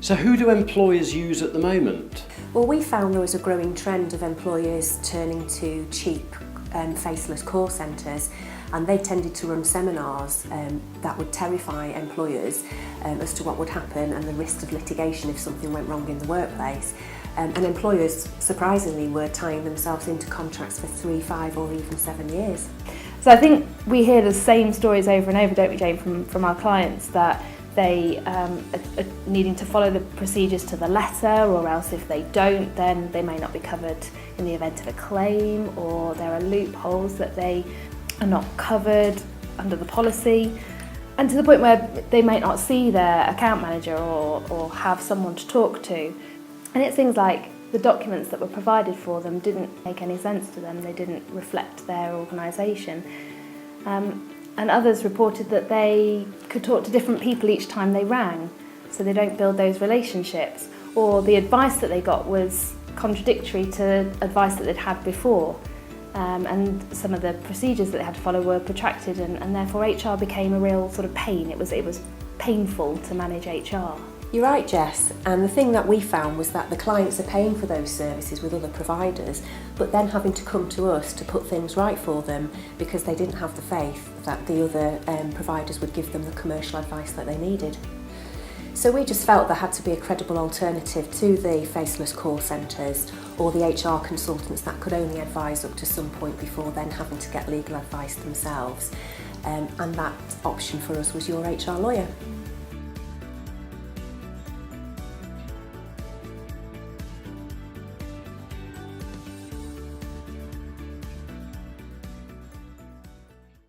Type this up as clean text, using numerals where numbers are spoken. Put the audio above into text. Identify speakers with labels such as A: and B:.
A: So who do employers use at the moment?
B: Well, we found there was a growing trend of employers turning to cheap faceless call centres, and they tended to run seminars that would terrify employers as to what would happen and the risk of litigation if something went wrong in the workplace. And employers, surprisingly, were tying themselves into contracts for 3, 5 or even 7 years.
C: So I think we hear the same stories over and over, don't we, Jane, from our clients, that they are needing to follow the procedures to the letter, or else if they don't, then they may not be covered in the event of a claim, or there are loopholes that they are not covered under the policy, and to the point where they might not see their account manager or have someone to talk to. And it's things like the documents that were provided for them didn't make any sense to them, they didn't reflect their organisation. And others reported that they could talk to different people each time they rang, so they don't build those relationships. Or the advice that they got was contradictory to advice that they'd had before. And some of the procedures that they had to follow were protracted, and therefore HR became a real sort of pain. It was painful to manage HR.
B: You're right, Jess, and the thing that we found was that the clients are paying for those services with other providers, but then having to come to us to put things right for them because they didn't have the faith that the other providers would give them the commercial advice that they needed. So we just felt there had to be a credible alternative to the faceless call centres or the HR consultants that could only advise up to some point before then having to get legal advice themselves. And that option for us was your HR lawyer.